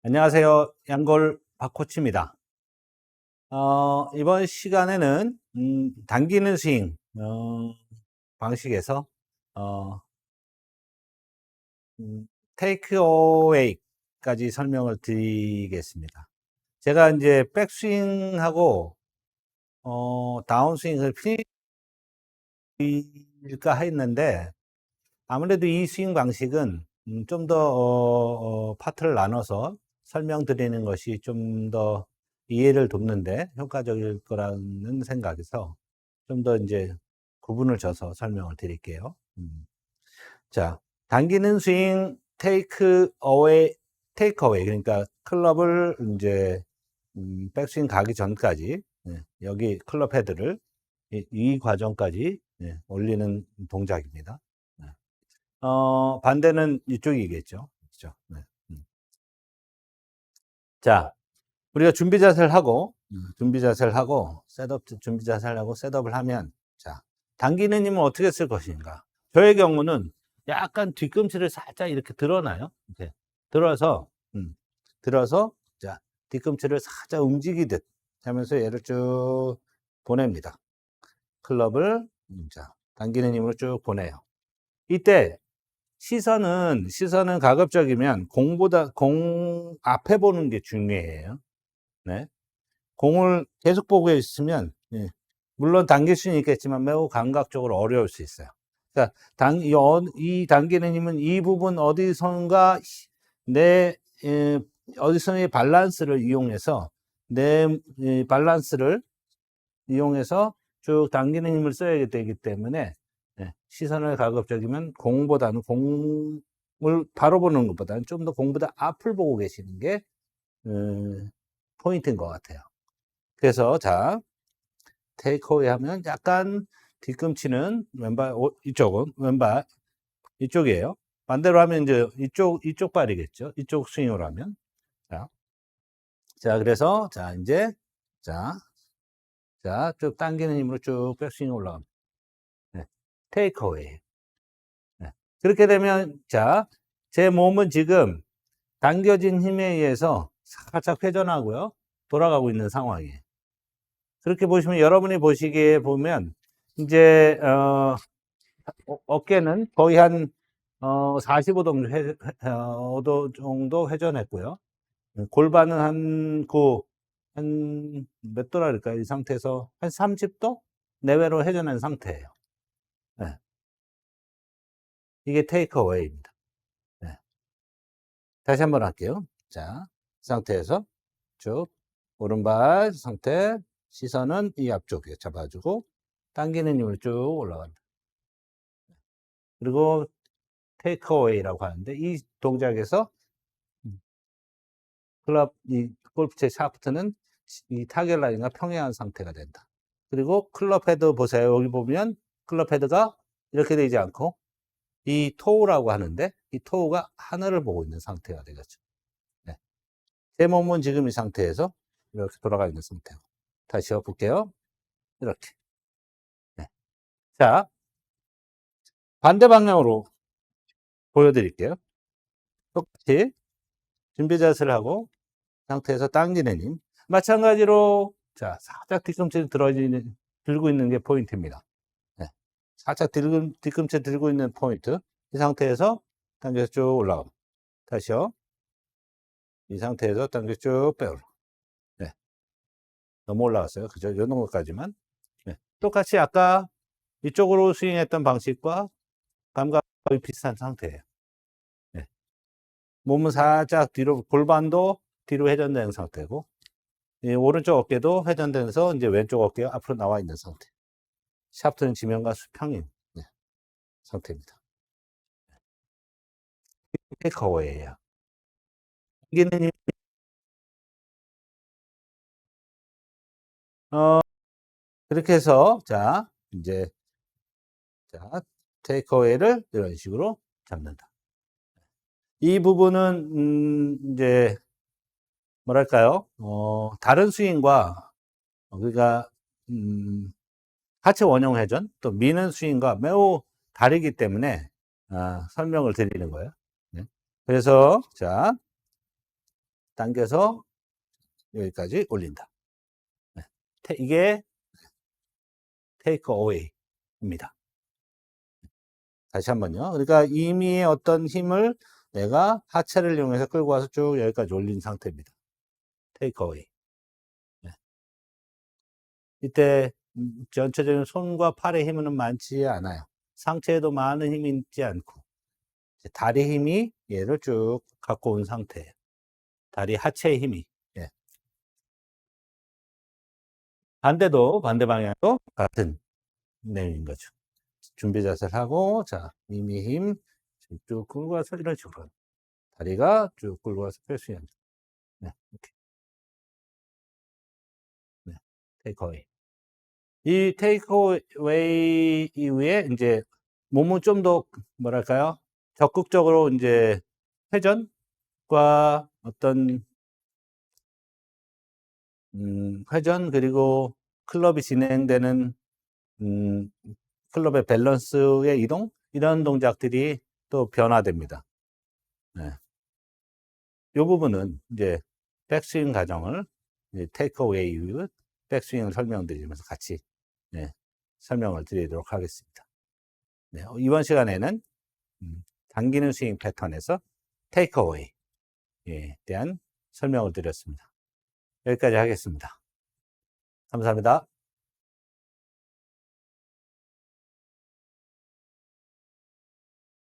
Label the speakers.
Speaker 1: 안녕하세요. 양골 박코치입니다. 이번 시간에는 당기는 스윙 방식에서 어, 테이크 어웨이까지 설명을 드리겠습니다. 제가 이제 백스윙하고 다운스윙을 필까 했는데 아무래도 이 스윙 방식은 좀 더 파트를 나눠서 설명드리는 것이 좀 더 이해를 돕는데 효과적일 거라는 생각에서 좀 더 이제 구분을 져서 설명을 드릴게요. 자, 당기는 스윙 테이크 어웨이 그러니까 클럽을 이제 백스윙 가기 전까지 여기 클럽 헤드를 이 과정까지 올리는 동작입니다. 네. 반대는 이쪽이겠죠. 그죠? 네. 음. 자, 우리가 준비 자세를 하고, 준비 자세를 하고 셋업을 하면, 자, 당기는 힘은 어떻게 쓸 것인가? 저의 경우는 약간 뒤꿈치를 살짝 이렇게 들어놔요. 이렇게 들어서, 들어서, 자, 뒤꿈치를 살짝 움직이듯 하면서 얘를 쭉 보냅니다. 클럽을, 자, 당기는 힘으로 쭉 보내요. 이때 시선은 가급적이면 공 앞에 보는 게 중요해요. 네. 공을 계속 보고 있으면, 물론 당길 수는 있겠지만 매우 감각적으로 어려울 수 있어요. 그러니까 이 당기는 힘은 이 부분 어디선가 내, 어디선의 밸런스를 이용해서 내 밸런스를 이용해서 쭉 당기는 힘을 써야 되기 때문에 시선을 가급적이면 공을 바로 보는 것보다는 좀 더 공보다 앞을 보고 계시는 게 포인트인 것 같아요. 그래서 자, 테이크어웨이 하면 약간 뒤꿈치는 왼발 이쪽이에요. 반대로 하면 이제 이쪽 발이겠죠. 이쪽 스윙으로 하면. 자, 그래서 자, 이제 자, 쭉 당기는 힘으로 쭉 백스윙 올라갑니다. 네. 테이크어웨이. 네. 그렇게 되면 자, 제 몸은 지금 당겨진 힘에 의해서 살짝 회전하고요. 돌아가고 있는 상황이에요. 그렇게 보시면 여러분이 보시기에 보면 이제 어깨는 거의 한 45도 정도 회전했고요. 골반은 한 몇 도라 그럴까요? 이 상태에서 한 30도 내외로 회전한 상태예요. 네. 이게 테이크어웨이입니다. 네. 다시 한번 할게요. 자, 이 상태에서 쭉 오른발 상태, 시선은 이 앞쪽에 잡아주고 당기는 힘을 쭉 올라간다. 그리고 테이크어웨이라고 하는데 이 동작에서 이 골프채 샤프트는 이 타겟 라인과 평행한 상태가 된다. 그리고 클럽 헤드 보세요. 여기 보면 클럽 헤드가 이렇게 되지 않고 이 토우라고 하는데 이 토우가 하늘을 보고 있는 상태가 되겠죠. 네. 제 몸은 지금 이 상태에서 이렇게 돌아가 있는 상태고 다시 볼게요. 이렇게. 네. 자, 반대 방향으로 보여드릴게요. 똑같이 준비 자세를 하고 상태에서 당기는 힘. 마찬가지로 자, 살짝 뒤꿈치 들고 있는 게 포인트입니다. 네. 살짝 뒤꿈치 들고 있는 포인트. 이 상태에서 당겨서 쭉 올라가고. 다시요. 이 상태에서 당겨 쭉 빼올라. 네. 너무 올라갔어요. 그죠? 이 정도까지만. 네. 똑같이 아까 이쪽으로 스윙했던 방식과 감각이 비슷한 상태예요. 네. 몸은 살짝 뒤로, 골반도 뒤로 회전되는 상태고, 이 오른쪽 어깨도 회전되면서 이제 왼쪽 어깨가 앞으로 나와 있는 상태. 샤프트는 지면과 수평인 상태입니다. 이게 거예요. 여기는 그렇게 해서 자 이제 자 테이크어웨이를 이런 식으로 잡는다. 이 부분은 이제 뭐랄까요? 다른 스윙과 우리가 하체 원형 회전 또 미는 스윙과 매우 다르기 때문에 설명을 드리는 거예요. 네. 그래서 자 당겨서 여기까지 올린다. 네. 이게 테이크 어웨이입니다. 다시 한번요. 그러니까 이미의 어떤 힘을 내가 하체를 이용해서 끌고 와서 쭉 여기까지 올린 상태입니다. 테이크 어웨이. 네. 이때 전체적인 손과 팔의 힘은 많지 않아요. 상체에도 많은 힘이 있지 않고 다리 힘이 얘를 쭉 갖고 온 상태예요. 다리 하체의 힘이. 예. 반대도 반대 방향도 같은 내용인 거죠. 준비 자세를 하고 자 이미 힘 쭉 끌고 와서 이런 식으로 다리가 쭉 끌고 와서 뺄수 있는 네, 이렇게. 네, 테이크어웨이. 이 테이크어웨이 이후에 이제 몸은 좀 더 뭐랄까요? 적극적으로 이제 회전과 어떤 회전 그리고 클럽이 진행되는 음, 클럽의 밸런스의 이동 이런 동작들이 또 변화됩니다. 네. 이 부분은 이제 백스윙 과정을 테이크어웨이 이후 백스윙을 설명드리면서 같이 네, 설명을 드리도록 하겠습니다. 네, 이번 시간에는 당기는 스윙 패턴에서 테이크어웨이에 대한 설명을 드렸습니다. 여기까지 하겠습니다. 감사합니다.